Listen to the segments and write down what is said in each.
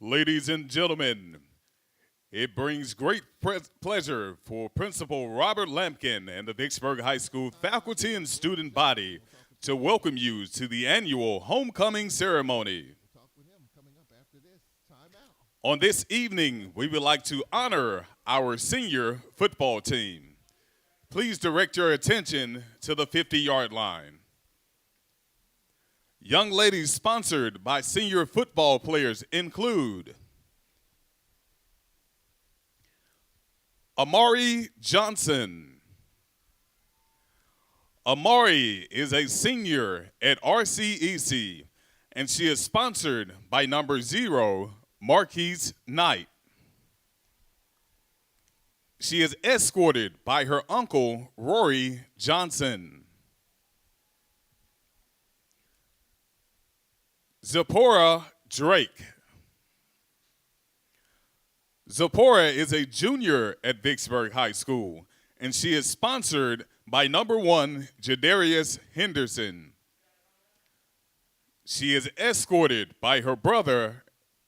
Ladies and gentlemen, it brings great pleasure for Principal Robert Lampkin and the Vicksburg High School faculty and student body to welcome you to the annual homecoming ceremony. On this evening, we would like to honor our senior football team. Please direct your attention to the 50-yard line. Young ladies sponsored by senior football players include Amari Johnson. Amari is a senior at RCEC, and she is sponsored by number 0, Marquise Knight. She is escorted by her uncle, Rory Johnson. Zipporah Drake. Zipporah is a junior at Vicksburg High School, and she is sponsored by number 1, Jadarius Henderson. She is escorted by her brother,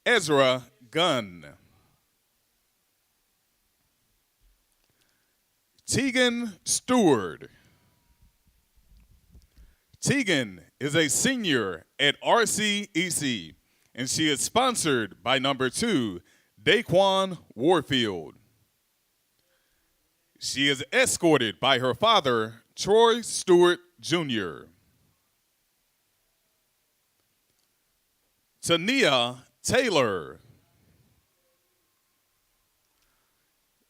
Ezra Gunn. Tegan Stewart. Tegan is a senior at RCEC, and she is sponsored by number 2, Daquan Warfield. She is escorted by her father, Troy Stewart Jr. Tania Taylor.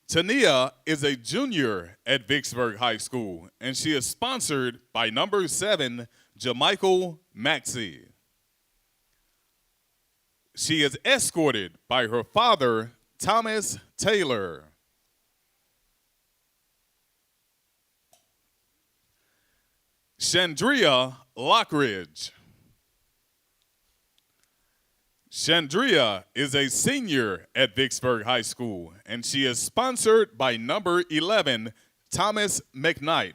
Tania is a junior at Vicksburg High School, and she is sponsored by number 7, Jamichael Maxey. She is escorted by her father, Thomas Taylor. Chandria Lockridge. Chandria is a senior at Vicksburg High School, and she is sponsored by number 11, Thomas McKnight.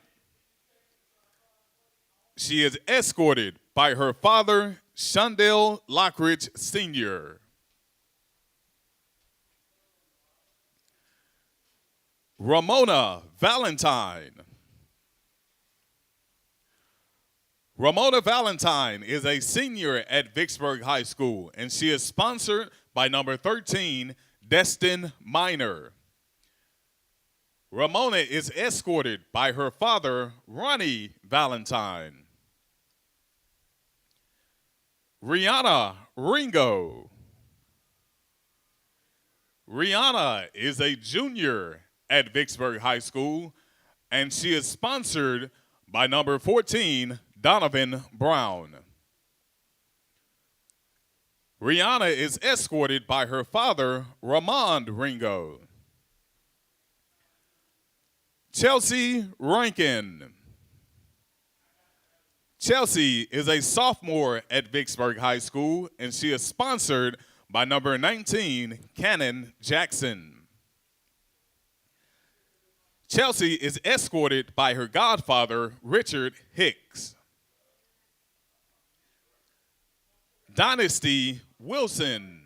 She is escorted by her father, Shondell Lockridge Sr. Ramona Valentine. Ramona Valentine is a senior at Vicksburg High School, and she is sponsored by number 13, Destin Minor. Ramona is escorted by her father, Ronnie Valentine. Rihanna Ringo. Rihanna is a junior at Vicksburg High School, and she is sponsored by number 14, Donovan Brown. Rihanna is escorted by her father, Ramond Ringo. Chelsea Rankin. Chelsea is a sophomore at Vicksburg High School, and she is sponsored by number 19, Cannon Jackson. Chelsea is escorted by her godfather, Richard Hicks. Dynasty Wilson.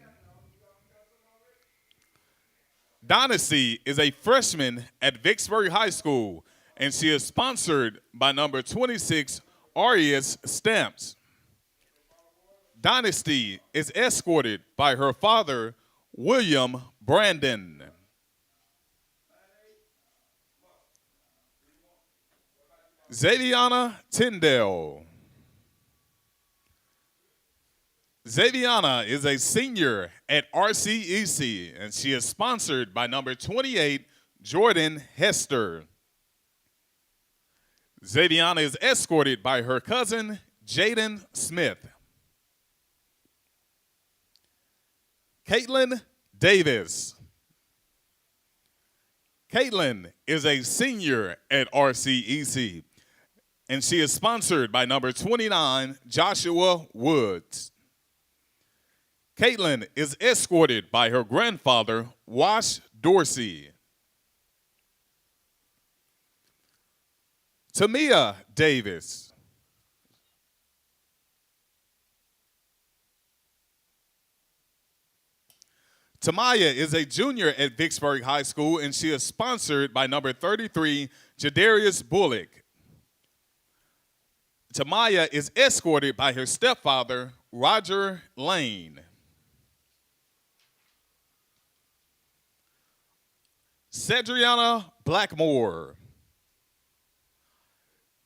Dynasty is a freshman at Vicksburg High School, and she is sponsored by number 26, Arias Stamps. Dynasty is escorted by her father, William Brandon. Xaviana Tyndale. Xaviana is a senior at RCEC, and she is sponsored by number 28, Jordan Hester. Xaviana is escorted by her cousin, Jaden Smith. Caitlin Davis. Caitlin is a senior at RCEC, and she is sponsored by number 29, Joshua Woods. Caitlin is escorted by her grandfather, Wash Dorsey. Tamia Davis. Tamaya is a junior at Vicksburg High School, and she is sponsored by number 33, Jadarius Bullock. Tamaya is escorted by her stepfather, Roger Lane. Cedriana Blackmore.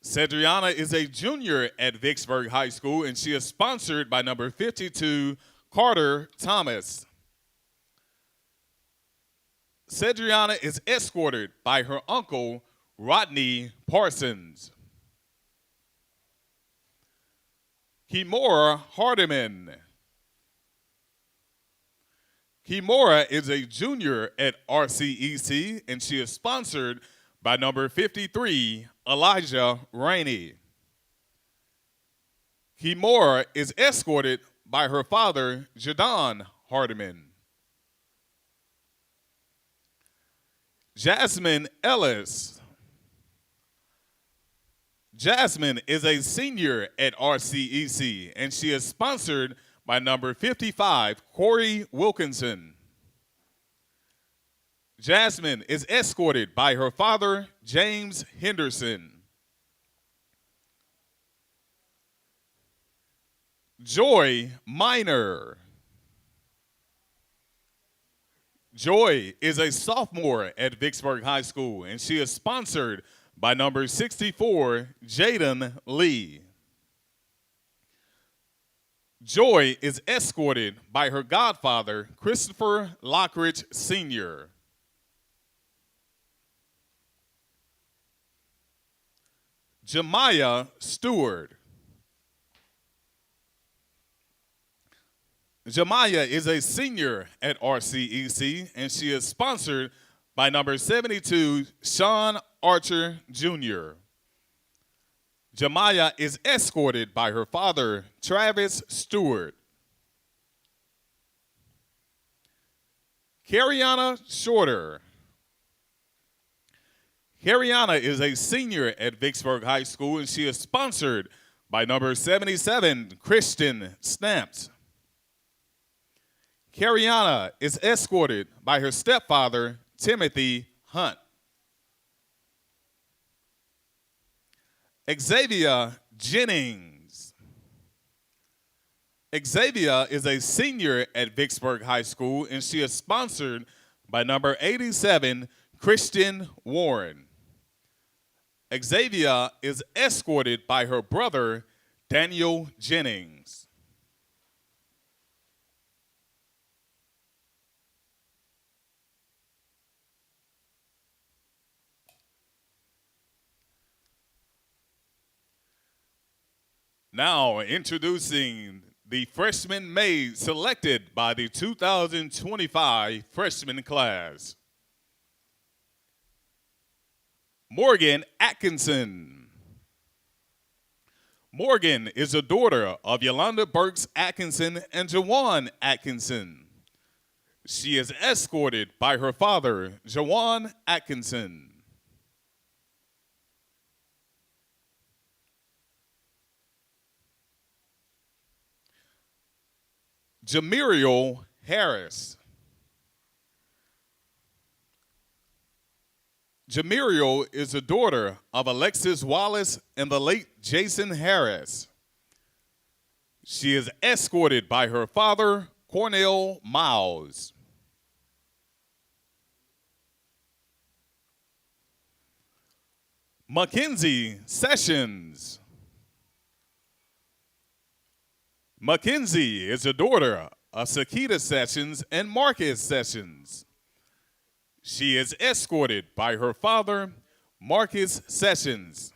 Cedriana is a junior at Vicksburg High School, and she is sponsored by number 52, Carter Thomas. Cedriana is escorted by her uncle, Rodney Parsons. Kimora Hardiman. Kimora is a junior at RCEC, and she is sponsored by number 53, Elijah Rainey. Kimora is escorted by her father, Jadon Hardiman. Jasmine Ellis. Jasmine is a senior at RCEC, and she is sponsored by number 55, Corey Wilkinson. Jasmine is escorted by her father, James Henderson. Joy Minor. Joy is a sophomore at Vicksburg High School, and she is sponsored by number 64, Jaden Lee. Joy is escorted by her godfather, Christopher Lockridge Sr. Jemiah Stewart. Jemiah is a senior at RCEC, and she is sponsored by number 72, Sean Archer Jr. Jemiah is escorted by her father, Travis Stewart. Cariana Shorter. Cariana is a senior at Vicksburg High School, and she is sponsored by number 77, Christian Stamps. Cariana is escorted by her stepfather, Timothy Hunt. Xavier Jennings. Xavier is a senior at Vicksburg High School, and she is sponsored by number 87, Christian Warren. Xavier is escorted by her brother, Daniel Jennings. Now introducing the freshman maid selected by the 2025 freshman class. Morgan Atkinson. Morgan is a daughter of Yolanda Burks Atkinson and Jawan Atkinson. She is escorted by her father, Jawan Atkinson. Jamiriel Harris. Jamiriel is a daughter of Alexis Wallace and the late Jason Harris. She is escorted by her father, Cornell Miles. Mackenzie Sessions. Mackenzie is a daughter of Sakita Sessions and Marcus Sessions. She is escorted by her father, Marcus Sessions.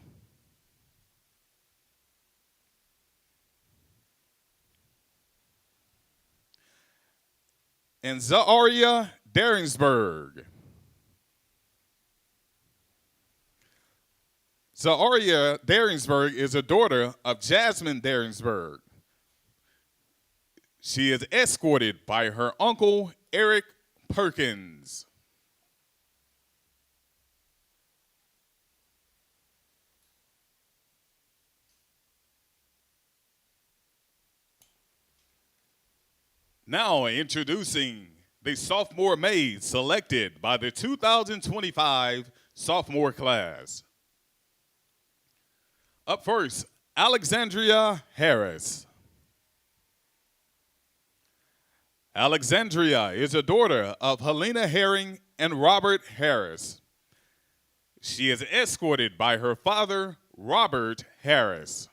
And Zaria Daringsburg. Zaria Daringsburg is a daughter of Jasmine Daringsburg. She is escorted by her uncle, Eric Perkins. Now introducing the sophomore maid selected by the 2025 sophomore class. Up first, Alexandria Harris. Alexandria is a daughter of Helena Herring and Robert Harris. She is escorted by her father, Robert Harris.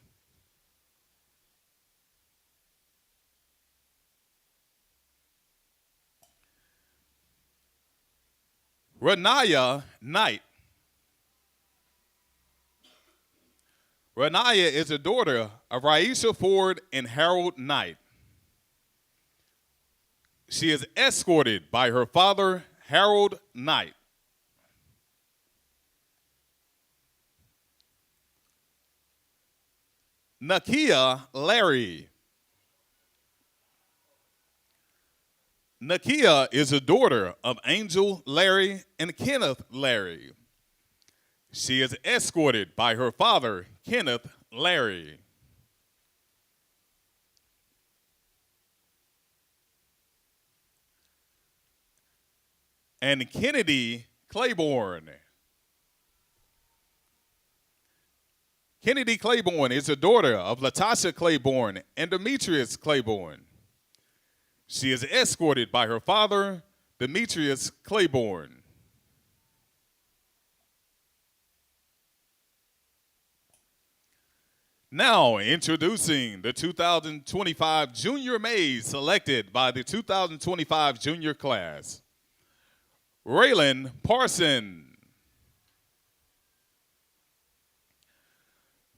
Renaya Knight. Renaya is a daughter of Raisha Ford and Harold Knight. She is escorted by her father, Harold Knight. Nakia Larry. Nakia is a daughter of Angel Larry and Kenneth Larry. She is escorted by her father, Kenneth Larry. And Kennedy Claiborne. Kennedy Claiborne is a daughter of Latasha Claiborne and Demetrius Claiborne. She is escorted by her father, Demetrius Claiborne. Now introducing the 2025 junior maids selected by the 2025 junior class. Raylan Parson.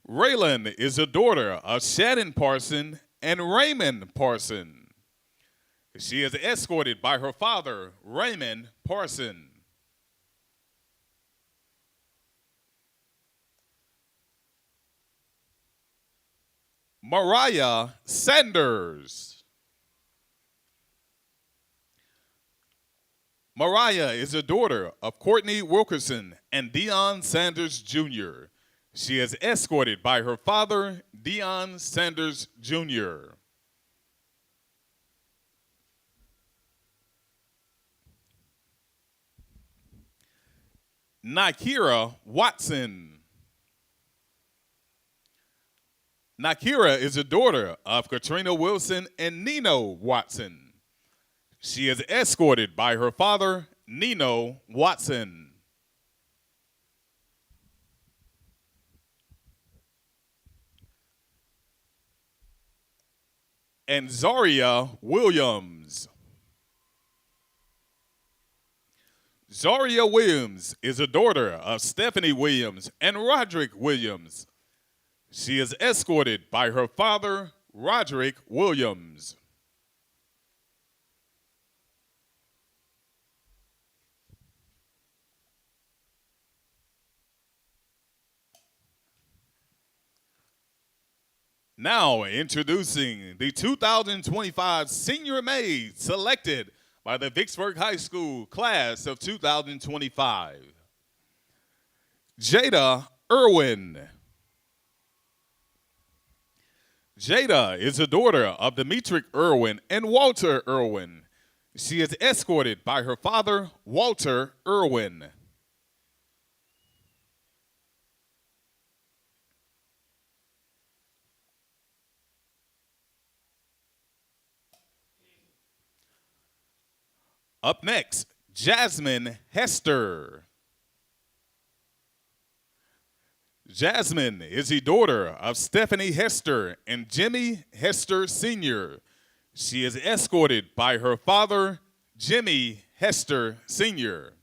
Raylan is a daughter of Shannon Parson and Raymond Parson. She is escorted by her father, Raymond Parson. Mariah Sanders. Mariah is a daughter of Courtney Wilkerson and Deion Sanders Jr. She is escorted by her father, Deion Sanders Jr. Nakira Watson. Nakira is a daughter of Katrina Wilson and Nino Watson. She is escorted by her father, Nino Watson. And Zaria Williams. Zaria Williams is a daughter of Stephanie Williams and Roderick Williams. She is escorted by her father, Roderick Williams. Now introducing the 2025 senior maid selected by the Vicksburg High School class of 2025. Jada Irwin. Jada is a daughter of Demetric Irwin and Walter Irwin. She is escorted by her father, Walter Irwin. Up next, Jasmine Hester. Jasmine is the daughter of Stephanie Hester and Jimmy Hester Sr. She is escorted by her father, Jimmy Hester Sr.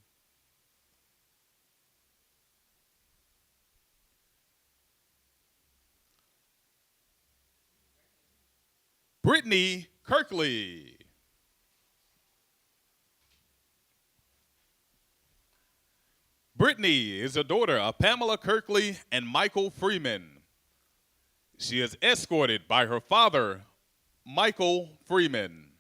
Brittany Kirkley. Brittany is a daughter of Pamela Kirkley and Michael Freeman. She is escorted by her father, Michael Freeman.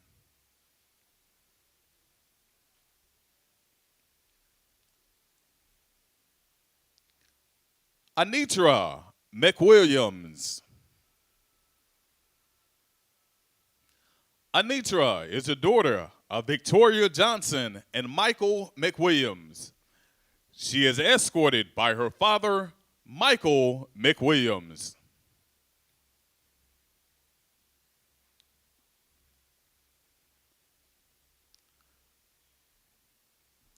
Anitra McWilliams. Anitra is a daughter of Victoria Johnson and Michael McWilliams. She is escorted by her father, Michael McWilliams.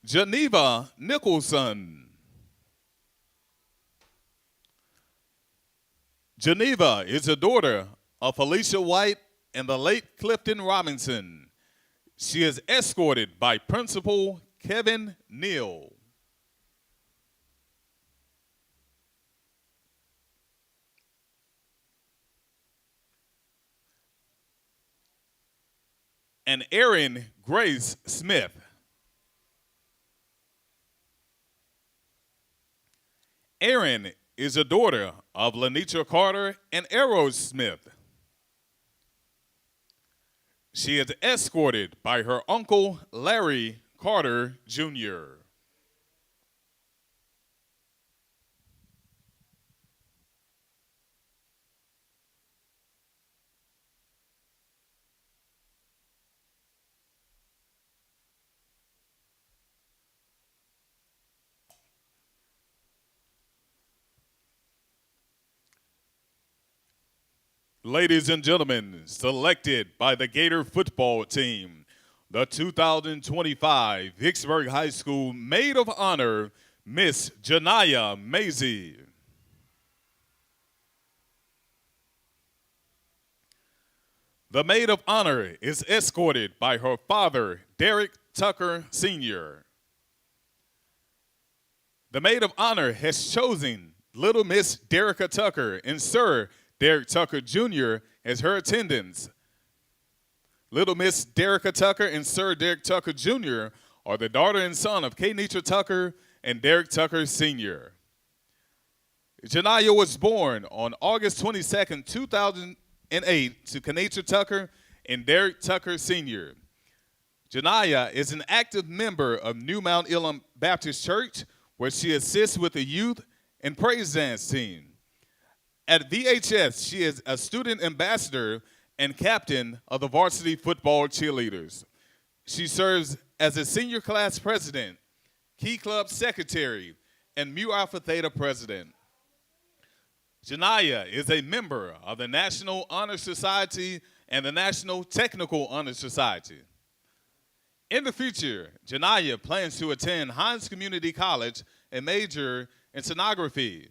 Geneva Nicholson. Geneva is a daughter of Felicia White and the late Clifton Robinson. She is escorted by Principal Kevin Neal. And Erin Grace Smith. Erin is a daughter of Lenitra Carter and Errol Smith. She is escorted by her uncle, Larry Carter Jr. Ladies and gentlemen, selected by the Gator football team, the 2025 Vicksburg High School Maid of Honor, Miss Janiyah Mazie. The Maid of Honor is escorted by her father, Derek Tucker Sr. The Maid of Honor has chosen Little Miss Derricka Tucker and Sir Derek Tucker Jr. as her attendants. Little Miss Derricka Tucker and Sir Derek Tucker Jr. are the daughter and son of Kenitra Tucker and Derek Tucker Sr. Janiyah was born on August 22, 2008 to Kenitra Tucker and Derek Tucker Sr. Janiyah is an active member of New Mount Elam Baptist Church, where she assists with the youth and praise dance team. At VHS, she is a student ambassador and captain of the varsity football cheerleaders. She serves as a senior class president, Key Club secretary, and Mu Alpha Theta president. Janiyah is a member of the National Honor Society and the National Technical Honor Society. In the future, Janiyah plans to attend Hines Community College and major in sonography,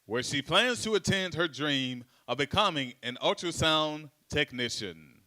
where she plans to attend her dream of becoming an ultrasound technician.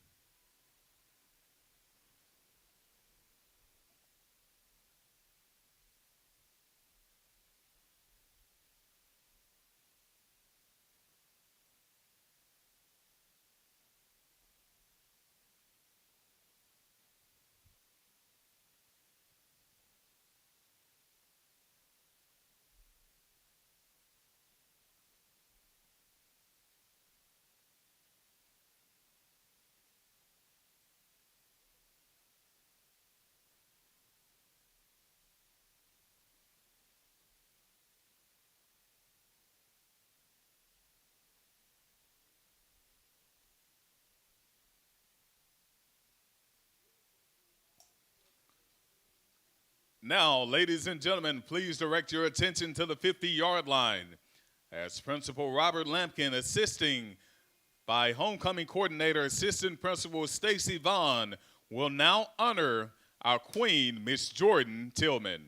Now, ladies and gentlemen, please direct your attention to the 50-yard line as Principal Robert Lampkin, assisting by Homecoming Coordinator Assistant Principal Stacy Vaughn, will now honor our Queen, Miss Jordan Tillman.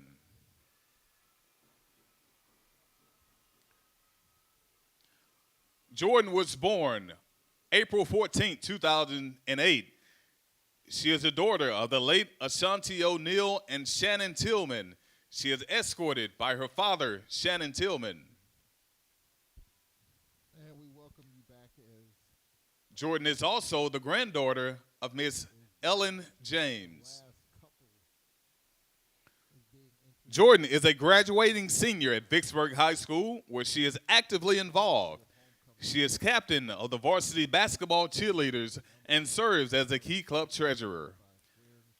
Jordan was born April 14, 2008. She is a daughter of the late Ashanti O'Neill and Shannon Tillman. She is escorted by her father, Shannon Tillman. And we welcome you back as Jordan is also the granddaughter of Miss Ellen James. Jordan is a graduating senior at Vicksburg High School, where she is actively involved. She is captain of the varsity basketball cheerleaders and serves as a key club treasurer.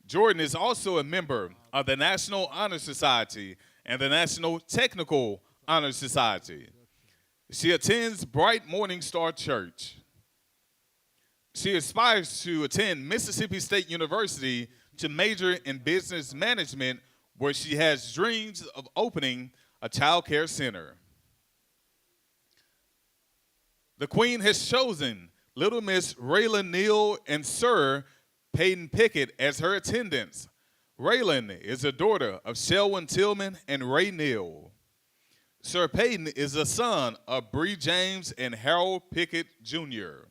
Jordan is also a member of the National Honor Society and the National Technical Honor Society. She attends Bright Morning Star Church. She aspires to attend Mississippi State University to major in business management, where she has dreams of opening a child care center. The Queen has chosen Little Miss Raylan Neal and Sir Peyton Pickett as her attendants. Raylan is a daughter of Shelwyn Tillman and Ray Neal. Sir Peyton is the son of Bree James and Harold Pickett Jr.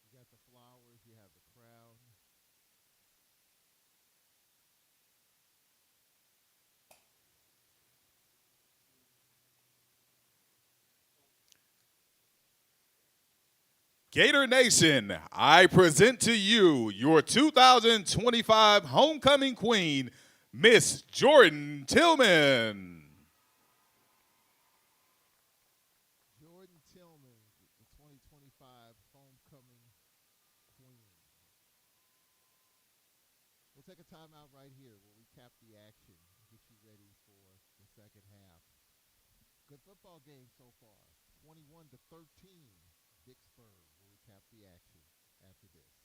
You got the flowers, you have the crown. Gator Nation, I present to you your 2025 Homecoming Queen, Miss Jordan Tillman. Jordan Tillman, the 2025 homecoming queen. We'll take a timeout right here. We'll recap the action, get you ready for the second half. Good football game so far. 21-13, Vicksburg. We'll recap the action after this.